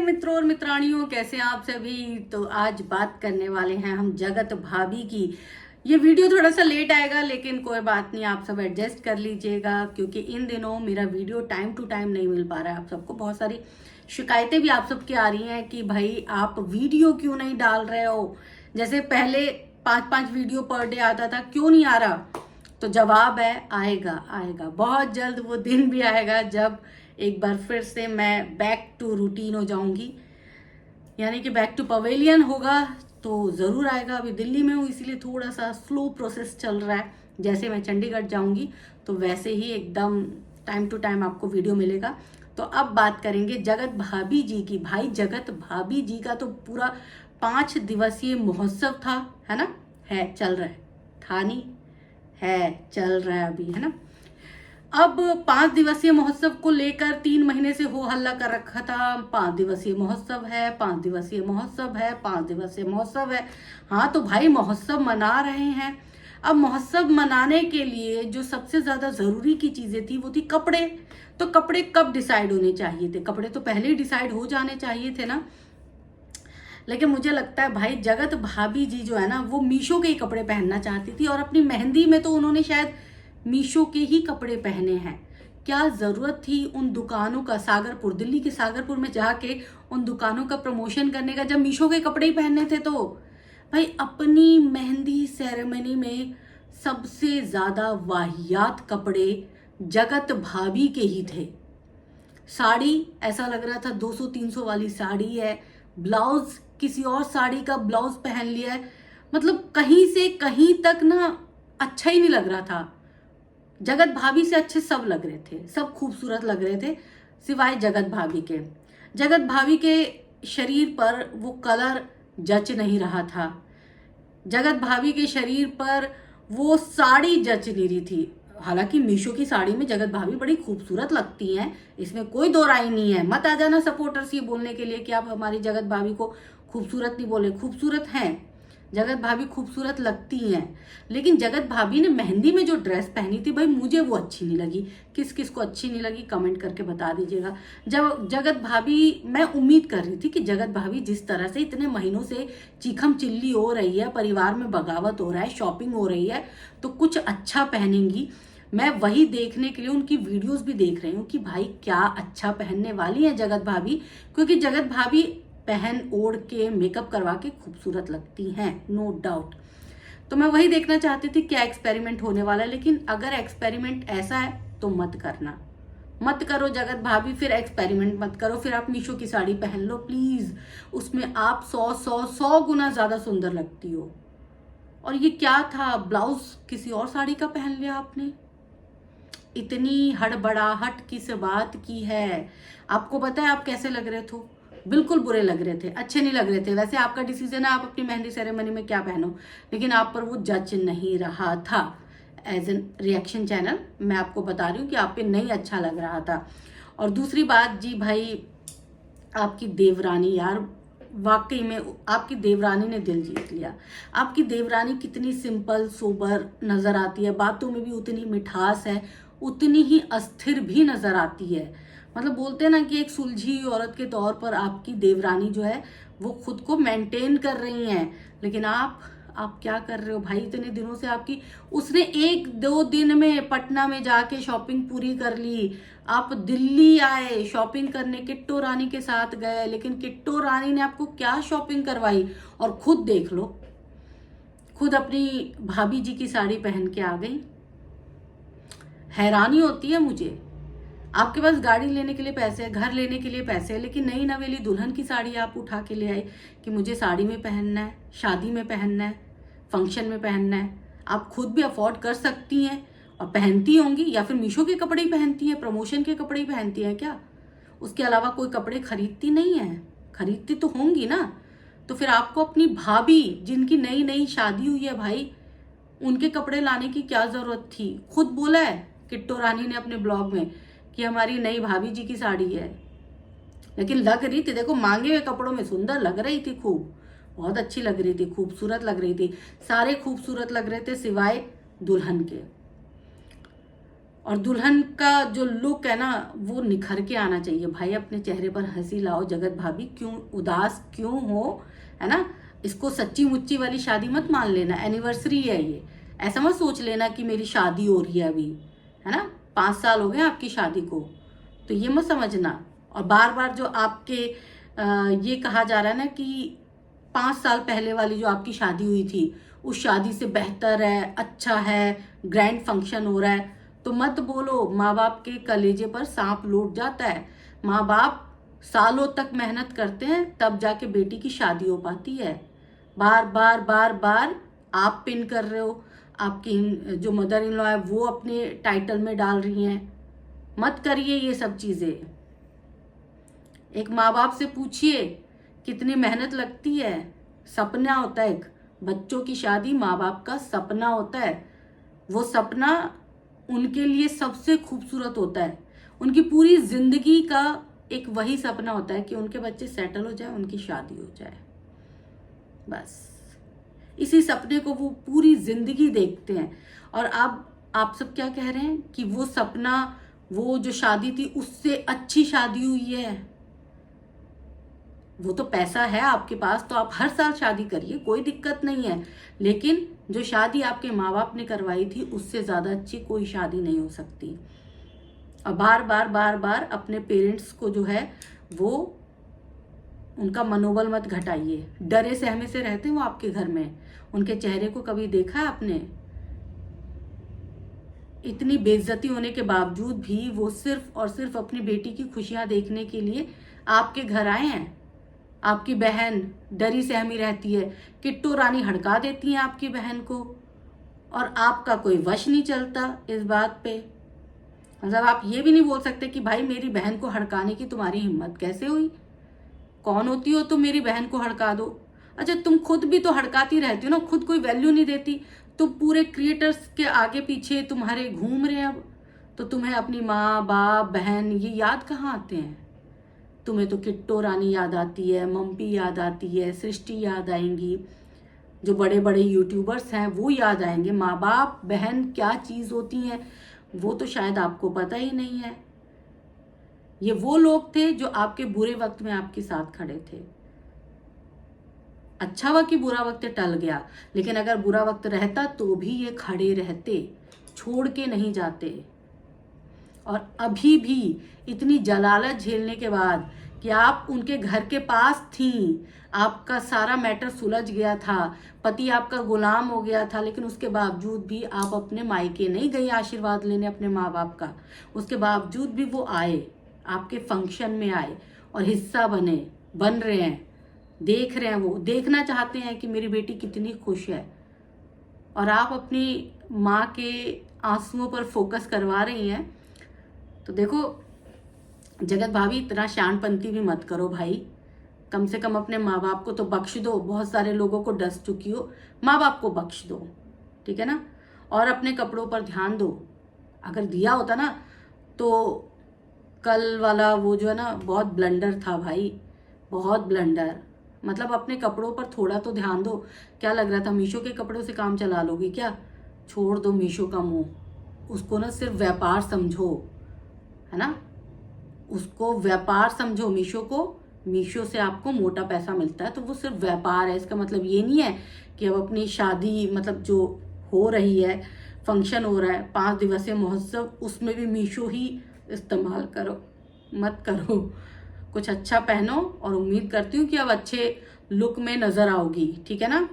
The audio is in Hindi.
मित्रों और मित्राणियों, कैसे हैं आप सभी। तो आज बात करने वाले हैं हम जगत भाभी की। ये वीडियो थोड़ा सा लेट आएगा, लेकिन कोई बात नहीं, आप सब एडजस्ट कर लीजिएगा, क्योंकि इन दिनों मेरा वीडियो टाइम टू टाइम नहीं मिल पा रहा है। आप सबको बहुत सारी शिकायतें भी आप सबकी आ रही हैं कि भाई आप वीडियो क्यों नहीं डाल रहे हो। जैसे पहले 5-5 वीडियो पर डे आता था, क्यों नहीं आ रहा। तो जवाब है, आएगा आएगा, बहुत जल्द वो दिन भी आएगा जब एक बार फिर से मैं बैक टू रूटीन हो जाऊंगी, यानी कि बैक टू पवेलियन होगा। तो ज़रूर आएगा। अभी दिल्ली में हूँ, इसीलिए थोड़ा सा स्लो प्रोसेस चल रहा है। जैसे मैं चंडीगढ़ जाऊंगी तो वैसे ही एकदम टाइम टू टाइम आपको वीडियो मिलेगा। तो अब बात करेंगे जगत भाभी जी की। भाई जगत भाभी जी का तो पूरा 5 दिवसीय महोत्सव था, है ना। है, चल रहा है, था नहीं है, चल रहा है अभी, है ना। अब 5 दिवसीय महोत्सव को लेकर 3 महीने से हो हल्ला कर रखा था। 5 दिवसीय महोत्सव है, 5 दिवसीय महोत्सव है, 5 दिवसीय महोत्सव है। हाँ तो भाई महोत्सव मना रहे हैं। अब महोत्सव मनाने के लिए जो सबसे ज्यादा जरूरी की चीजें थी वो थी कपड़े। तो कपड़े कब डिसाइड होने चाहिए थे? कपड़े तो पहले ही डिसाइड हो जाने चाहिए थे ना। लेकिन मुझे लगता है भाई जगत भाभी जी जो है ना, वो मीशो के ही कपड़े पहनना चाहती थी, और अपनी मेहंदी में तो उन्होंने शायद मीशो के ही कपड़े पहने हैं। क्या जरूरत थी उन दुकानों का, सागरपुर, दिल्ली के सागरपुर में जाके उन दुकानों का प्रमोशन करने का, जब मीशो के कपड़े ही पहनने थे। तो भाई अपनी मेहंदी सेरेमनी में सबसे ज्यादा वाहियात कपड़े जगत भाभी के ही थे। साड़ी ऐसा लग रहा था 200-300 वाली साड़ी है, ब्लाउज किसी और साड़ी का ब्लाउज पहन लिया है। मतलब कहीं से कहीं तक ना अच्छा ही नहीं लग रहा था। जगत भाभी से अच्छे सब लग रहे थे, सब खूबसूरत लग रहे थे, सिवाय जगत भाभी के। जगत भाभी के शरीर पर वो कलर जच नहीं रहा था। जगत भाभी के शरीर पर वो साड़ी जच नहीं रही थी। हालांकि मीशो की साड़ी में जगत भाभी बड़ी खूबसूरत लगती हैं, इसमें कोई दो राय नहीं है। मत आ जाना सपोर्टर्स ये बोलने के लिए कि आप हमारी जगत भाभी को खूबसूरत नहीं बोले, खूबसूरत हैं, जगत भाभी खूबसूरत लगती हैं। लेकिन जगत भाभी ने मेहंदी में जो ड्रेस पहनी थी भाई, मुझे वो अच्छी नहीं लगी। किस किस को अच्छी नहीं लगी कमेंट करके बता दीजिएगा। जब जगत भाभी, मैं उम्मीद कर रही थी कि जगत भाभी जिस तरह से इतने महीनों से चीखम चिल्ली हो रही है, परिवार में बगावत हो रहा है, शॉपिंग हो रही है, तो कुछ अच्छा पहनेंगी। मैं वही देखने के लिए उनकी वीडियोस भी देख रही हूँ कि भाई क्या अच्छा पहनने वाली है जगत भाभी, क्योंकि जगत भाभी पहन ओढ़ के मेकअप करवा के खूबसूरत लगती हैं, नो डाउट। तो मैं वही देखना चाहती थी क्या एक्सपेरिमेंट होने वाला है। लेकिन अगर एक्सपेरिमेंट ऐसा है तो मत करना, मत करो जगत भाभी, फिर एक्सपेरिमेंट मत करो। फिर आप मीशो की साड़ी पहन लो प्लीज, उसमें आप 100 गुना ज्यादा सुंदर लगती हो। और ये क्या था, ब्लाउज किसी और साड़ी का पहन लिया आपने। इतनी हड़बड़ाहट किस बात की है? आपको पता है आप कैसे लग रहे थे? बिल्कुल बुरे लग रहे थे, अच्छे नहीं लग रहे थे। वैसे आपका डिसीजन है आप अपनी मेहंदी सेरेमनी में क्या पहनो, लेकिन आप पर वो जच नहीं रहा था। एज एन रिएक्शन चैनल मैं आपको बता रही हूँ कि आप पे नहीं अच्छा लग रहा था। और दूसरी बात जी भाई, आपकी देवरानी यार, वाकई में आपकी देवरानी ने दिल जीत लिया। आपकी देवरानी कितनी सिंपल सोबर नजर आती है, बातों में भी उतनी मिठास है, उतनी ही अस्थिर भी नजर आती है। मतलब बोलते हैं ना कि एक सुलझी औरत के तौर पर आपकी देवरानी जो है वो खुद को मेंटेन कर रही हैं। लेकिन आप क्या कर रहे हो भाई? इतने दिनों से आपकी, उसने 1-2 दिन में पटना में जाके शॉपिंग पूरी कर ली। आप दिल्ली आए शॉपिंग करने, किट्टो रानी के साथ गए, लेकिन किट्टो रानी ने आपको क्या शॉपिंग करवाई? और खुद देख लो, खुद अपनी भाभी जी की साड़ी पहन के आ गई। हैरानी होती है मुझे। आपके पास गाड़ी लेने के लिए पैसे है, घर लेने के लिए पैसे है, लेकिन नई नवेली दुल्हन की साड़ी आप उठा के ले आए कि मुझे साड़ी में पहनना है, शादी में पहनना है, फंक्शन में पहनना है। आप खुद भी अफोर्ड कर सकती हैं और पहनती होंगी, या फिर मीशो के कपड़े ही पहनती हैं, प्रमोशन के कपड़े ही पहनती हैं क्या? उसके अलावा कोई कपड़े खरीदती नहीं है? खरीदती तो होंगी ना। तो फिर आपको अपनी भाभी जिनकी नई नई शादी हुई है भाई, उनके कपड़े लाने की क्या जरूरत थी? खुद बोला है किट्टो रानी ने अपने ब्लॉग में कि हमारी नई भाभी जी की साड़ी है। लेकिन लग रही थी, देखो मांगे हुए कपड़ों में सुंदर लग रही थी, खूब, बहुत अच्छी लग रही थी, खूबसूरत लग रही थी, सारे खूबसूरत लग रहे थे सिवाय दुल्हन के। और दुल्हन का जो लुक है ना वो निखर के आना चाहिए भाई। अपने चेहरे पर हंसी लाओ जगत भाभी, क्यों उदास क्यों हो, है ना। इसको सच्ची मुच्ची वाली शादी मत मान लेना, एनिवर्सरी है ये। ऐसा मत सोच लेना कि मेरी शादी हो रही है अभी, है ना। 5 साल हो गए आपकी शादी को, तो ये मत समझना। और बार बार जो आपके ये कहा जा रहा है ना कि 5 साल पहले वाली जो आपकी शादी हुई थी उस शादी से बेहतर है, अच्छा है, ग्रैंड फंक्शन हो रहा है, तो मत बोलो। माँ बाप के कलेजे पर सांप लौट जाता है। माँ बाप सालों तक मेहनत करते हैं तब जाके बेटी की शादी हो पाती है। बार बार बार बार आप पिन कर रहे हो, आपकी जो मदर इन लॉ है वो अपने टाइटल में डाल रही हैं। मत करिए ये सब चीजें। एक माँ बाप से पूछिए कितनी मेहनत लगती है। सपना होता है एक, बच्चों की शादी माँ बाप का सपना होता है। वो सपना उनके लिए सबसे खूबसूरत होता है। उनकी पूरी जिंदगी का एक वही सपना होता है कि उनके बच्चे सेटल हो जाए, उनकी शादी हो जाए। बस इसी सपने को वो पूरी जिंदगी देखते हैं। और अब आप सब क्या कह रहे हैं कि वो सपना, वो जो शादी थी उससे अच्छी शादी हुई है। वो तो पैसा है आपके पास तो आप हर साल शादी करिए, कोई दिक्कत नहीं है। लेकिन जो शादी आपके माँ बाप ने करवाई थी उससे ज्यादा अच्छी कोई शादी नहीं हो सकती। और बार बार बार बार अपने पेरेंट्स को जो है वो उनका मनोबल मत घटाइए। डरे सहमे से रहते हैं वो आपके घर में। उनके चेहरे को कभी देखा है आपने? इतनी बेइज्जती होने के बावजूद भी वो सिर्फ और सिर्फ अपनी बेटी की खुशियां देखने के लिए आपके घर आए हैं। आपकी बहन डरी सहमी रहती है, किट्टू रानी हड़का देती है आपकी बहन को, और आपका कोई वश नहीं चलता इस बात पे। मतलब आप ये भी नहीं बोल सकते कि भाई मेरी बहन को हड़काने की तुम्हारी हिम्मत कैसे हुई? कौन होती हो तुम मेरी बहन को हड़का दो? अच्छा तुम खुद भी तो हड़काती रहती हो ना, खुद कोई वैल्यू नहीं देती। तो पूरे क्रिएटर्स के आगे पीछे तुम्हारे घूम रहे हैं अब, तो तुम्हें अपनी माँ बाप बहन ये याद कहाँ आते हैं? तुम्हें तो किट्टो रानी याद आती है, मम्पी याद आती है, सृष्टि याद आएंगी, जो बड़े बड़े यूट्यूबर्स हैं वो याद आएंगे। माँ बाप बहन क्या चीज होती हैं वो तो शायद आपको पता ही नहीं है। ये वो लोग थे जो आपके बुरे वक्त में आपके साथ खड़े थे। अच्छा हुआ कि बुरा वक्त टल गया, लेकिन अगर बुरा वक्त रहता तो भी ये खड़े रहते, छोड़ के नहीं जाते। और अभी भी इतनी जलालत झेलने के बाद कि आप उनके घर के पास थी, आपका सारा मैटर सुलझ गया था, पति आपका गुलाम हो गया था, लेकिन उसके बावजूद भी आप अपने मायके नहीं गई आशीर्वाद लेने अपने माँ बाप का। उसके बावजूद भी वो आए, आपके फंक्शन में आए और हिस्सा बन रहे हैं, देख रहे हैं, वो देखना चाहते हैं कि मेरी बेटी कितनी खुश है। और आप अपनी माँ के आंसुओं पर फोकस करवा रही हैं। तो देखो जगत भाभी, इतना शानपंती भी मत करो भाई। कम से कम अपने माँ बाप को तो बख्श दो। बहुत सारे लोगों को डस चुकी हो, माँ बाप को बख्श दो, ठीक है ना। और अपने कपड़ों पर ध्यान दो। अगर दिया होता ना तो कल वाला वो जो है ना बहुत ब्लंडर था भाई, बहुत ब्लंडर। मतलब अपने कपड़ों पर थोड़ा तो ध्यान दो। क्या लग रहा था मीशो के कपड़ों से काम चला लोगी क्या? छोड़ दो मीशो का मुंह, उसको ना सिर्फ व्यापार समझो, है ना। उसको व्यापार समझो मीशो को। मीशो से आपको मोटा पैसा मिलता है तो वो सिर्फ व्यापार है। इसका मतलब ये नहीं है कि अब अपनी शादी, मतलब जो हो रही है, फंक्शन हो रहा है 5 दिवसीय महोत्सव, उसमें भी मीशो ही इस्तेमाल करो। मत करो। कुछ अच्छा पहनो और उम्मीद करती हूँ कि अब अच्छे लुक में नजर आओगी, ठीक है ना।